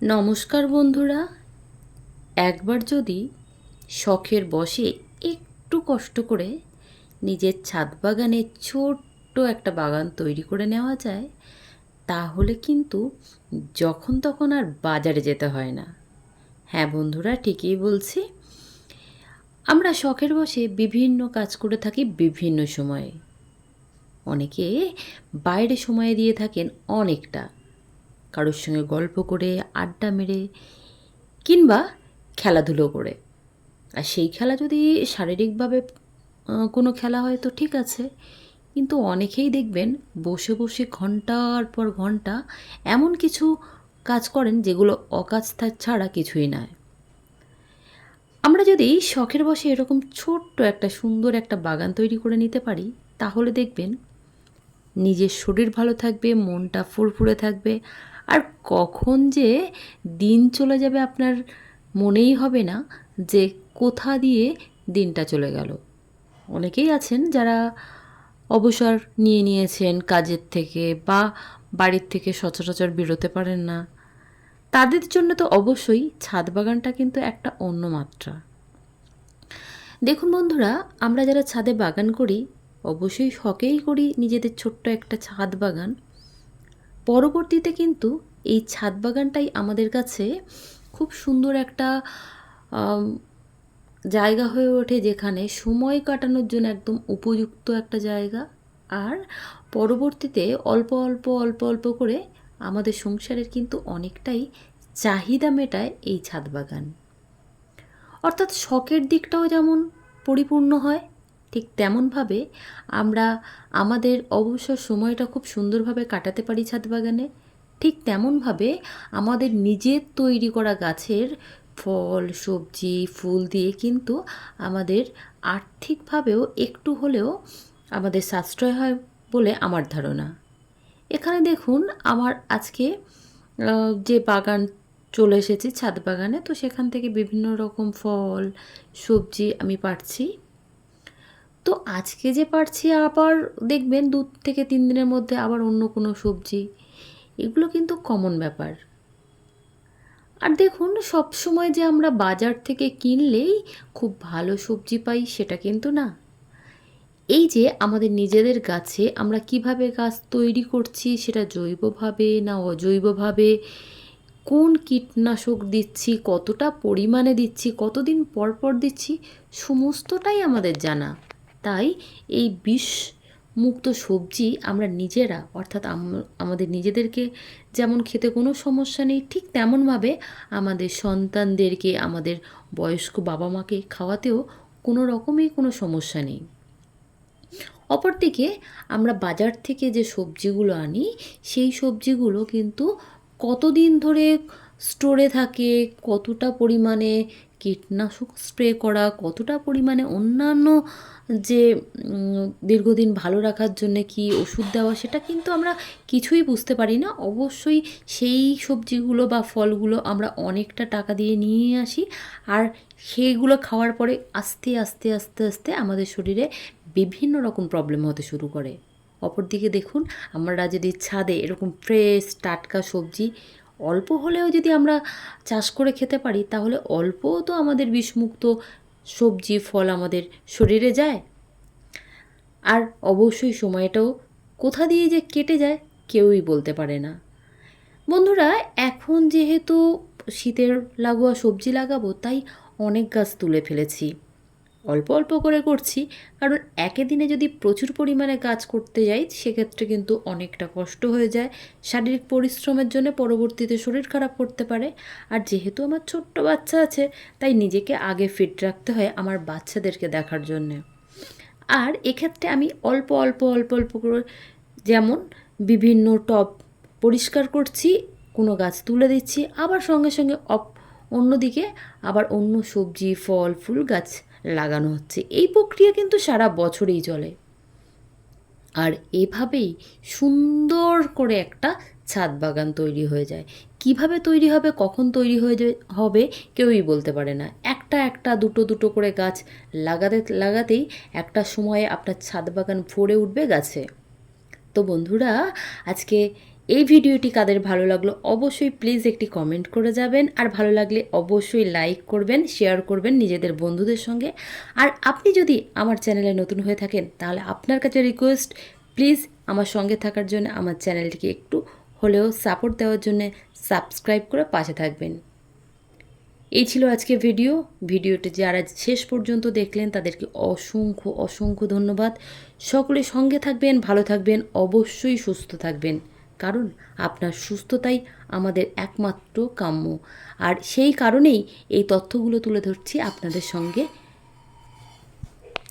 নমস্কার বন্ধুরা। একবার যদি শখের বশে একটু কষ্ট করে নিজের ছাদ বাগানে ছোট্ট একটা বাগান তৈরি করে নেওয়া যায়, তাহলে কিন্তু যখন তখন আর বাজারে যেতে হয় না। হ্যাঁ বন্ধুরা, ঠিকই বলছি। আমরা শখের বশে বিভিন্ন কাজ করে থাকি বিভিন্ন সময়ে। অনেকে বাইরে সময় দিয়ে থাকেন অনেকটা, কারোর সঙ্গে গল্প করে, আড্ডা মেরে, কিংবা খেলাধুলো করে। আর সেই খেলা যদি শারীরিকভাবে কোনো খেলা হয় তো ঠিক আছে, কিন্তু অনেকেই দেখবেন বসে বসে ঘন্টার পর ঘন্টা এমন কিছু কাজ করেন যেগুলো অকাজ ছাড়া কিছুই নয়। আমরা যদি শখের বশে এরকম ছোট্ট একটা সুন্দর একটা বাগান তৈরি করে নিতে পারি, তাহলে দেখবেন নিজের শরীর ভালো থাকবে, মনটা ফুরফুরে থাকবে, আর কখন যে দিন চলে যাবে আপনার মনেই হবে না যে কোথা দিয়ে দিনটা চলে গেল। অনেকেই আছেন যারা অবসর নিয়ে নিয়েছেন কাজের থেকে, বা বাড়ির থেকে সচরাচর বেরোতে পারেন না। তাদের জন্য তো অবশ্যই ছাদ বাগানটা কিন্তু একটা অন্য মাত্রা। দেখুন বন্ধুরা, আমরা যারা ছাদে বাগান করি, অবশ্যই শখেই করি নিজেদের ছোট্ট একটা ছাদ বাগান। পরবর্তীতে কিন্তু এই ছাদ বাগানটাই আমাদের কাছে খুব সুন্দর একটা আম, জায়গা হয়ে ওঠে, যেখানে সময় কাটানোর জন্য একদম উপযুক্ত একটা জায়গা। আর পরবর্তীতে অল্প অল্প অল্প অল্প করে আমাদের সংসারের কিন্তু অনেকটাই চাহিদা মেটায় এই ছাদ বাগান। অর্থাৎ শখের দিকটাও যেমন পরিপূর্ণ হয়, ঠিক তেমনভাবে আমরা আমাদের অবসর সময়টা খুব সুন্দরভাবে কাটাতে পারি ছাদ বাগানে। ঠিক তেমনভাবে আমাদের নিজের তৈরি করা গাছের ফল, সবজি, ফুল দিয়ে কিন্তু আমাদের আর্থিকভাবেও একটু হলেও আমাদের সাশ্রয় হয় বলে আমার ধারণা। এখানে দেখুন, আমার আজকে যে বাগান চলে এসেছি ছাদ বাগানে, তো সেখান থেকে বিভিন্ন রকম ফল, সবজি আমি পারছি। তো আজকে যে পারছি, আবার দেখবেন 2 থেকে 3 দিনের মধ্যে আবার অন্য কোনো সবজি। এগুলো কিন্তু কমন ব্যাপার। আর দেখুন, সব সময় যে আমরা বাজার থেকে কিনলেই খুব ভালো সবজি পাই সেটা কিন্তু না। এই যে আমাদের নিজেদের গাছে আমরা কিভাবে গাছ তৈরি করছি, সেটা জৈবভাবে না অজৈবভাবে, কোন কীটনাশক দিচ্ছি, কতটা পরিমাণে দিচ্ছি, কতদিন পর পর দিচ্ছি, সমস্তটাই আমাদের জানা। তাই এই বিষ মুক্ত সবজি আমরা নিজেরা, অর্থাৎ আমাদের নিজেদেরকে যেমন খেতে কোনো সমস্যা নেই, ঠিক তেমনভাবে আমাদের সন্তানদেরকে, আমাদের বয়স্ক বাবা মাকে খাওয়াতেও কোনো রকমই কোনো সমস্যা নেই। অপরদিকে আমরা বাজার থেকে যে সবজিগুলো আনি, সেই সবজিগুলো কিন্তু কতদিন ধরে স্টোরে থাকে, কতটা পরিমাণে কীটনাশক স্প্রে করা, কতটা পরিমাণে অন্যান্য যে দীর্ঘদিন ভালো রাখার জন্যে কি ওষুধ দেওয়া, সেটা কিন্তু আমরা কিছুই বুঝতে পারি না। অবশ্যই সেই সবজিগুলো বা ফলগুলো আমরা অনেকটা টাকা দিয়ে নিয়ে আসি, আর সেইগুলো খাওয়ার পরে আস্তে আস্তে আস্তে আস্তে আমাদের শরীরে বিভিন্ন রকম প্রবলেম হতে শুরু করে। অপরদিকে দেখুন, আমরা যদি ছাদে এরকম ফ্রেশ টাটকা সবজি অল্প হলেও যদি আমরা চাষ করে খেতে পারি, তাহলে অল্পও তো আমাদের বিষমুক্ত সবজি ফল আমাদের শরীরে যায়। আর অবশ্যই সময়টাও কোথা দিয়ে যে কেটে যায় কেউই বলতে পারে না। বন্ধুরা, এখন যেহেতু শীতের লাগোয়া সবজি লাগাবো, তাই অনেক গাছ তুলে ফেলেছি। অল্প অল্প করে করছি, কারণ একে দিনে যদি প্রচুর পরিমাণে কাজ করতে যাই, সেক্ষেত্রে কিন্তু অনেকটা কষ্ট হয়ে যায়। শারীরিক পরিশ্রমের জন্য পরবর্তীতে শরীর খারাপ করতে পারে। আর যেহেতু আমার ছোট্ট বাচ্চা আছে, তাই নিজেকে আগে ফিট রাখতে হয় আমার বাচ্চাদেরকে দেখার জন্যে। আর এক্ষেত্রে আমি অল্প অল্প অল্প অল্প করে, যেমন বিভিন্ন টব পরিষ্কার করছি, কোনো গাছ তুলে দিচ্ছি, আবার সঙ্গে সঙ্গে অন্যদিকে আবার অন্য সবজি ফল ফুল গাছ লাগানো হচ্ছে। এই প্রক্রিয়া কিন্তু সারা বছরেই চলে। আর এভাবেই সুন্দর করে একটা ছাদ বাগান তৈরি হয়ে যায়। কিভাবে তৈরি হবে, কখন তৈরি হয়ে হবে, কেউই বলতে পারে না। একটা একটা দুটো দুটো করে গাছ লাগাতে লাগাতেই একটা সময়ে আপনার ছাদ বাগান ভরে উঠবে গাছে। তো বন্ধুরা, আজকে এই ভিডিওটি কাদের ভালো লাগলো অবশ্যই প্লিজ একটি কমেন্ট করে যাবেন, আর ভালো লাগলে অবশ্যই লাইক করবেন, শেয়ার করবেন নিজেদের বন্ধুদের সঙ্গে। আর আপনি যদি আমার চ্যানেলে নতুন হয়ে থাকেন তাহলে আপনার কাছে রিকোয়েস্ট, প্লিজ আমার সঙ্গে থাকার জন্য আমার চ্যানেলটিকে একটু হলেও সাপোর্ট দেওয়ার জন্য সাবস্ক্রাইব করে পাশে থাকবেন। এই ছিল আজকে ভিডিওটি যারা শেষ পর্যন্ত দেখলেন তাদেরকে অসংখ্য অসংখ্য ধন্যবাদ। সকলে সঙ্গে থাকবেন, ভালো থাকবেন, অবশ্যই সুস্থ থাকবেন, কারণ আপনার সুস্থতাই আমাদের একমাত্র কাম্য। আর সেই কারণেই এই তথ্যগুলো তুলে ধরছি আপনাদের সঙ্গে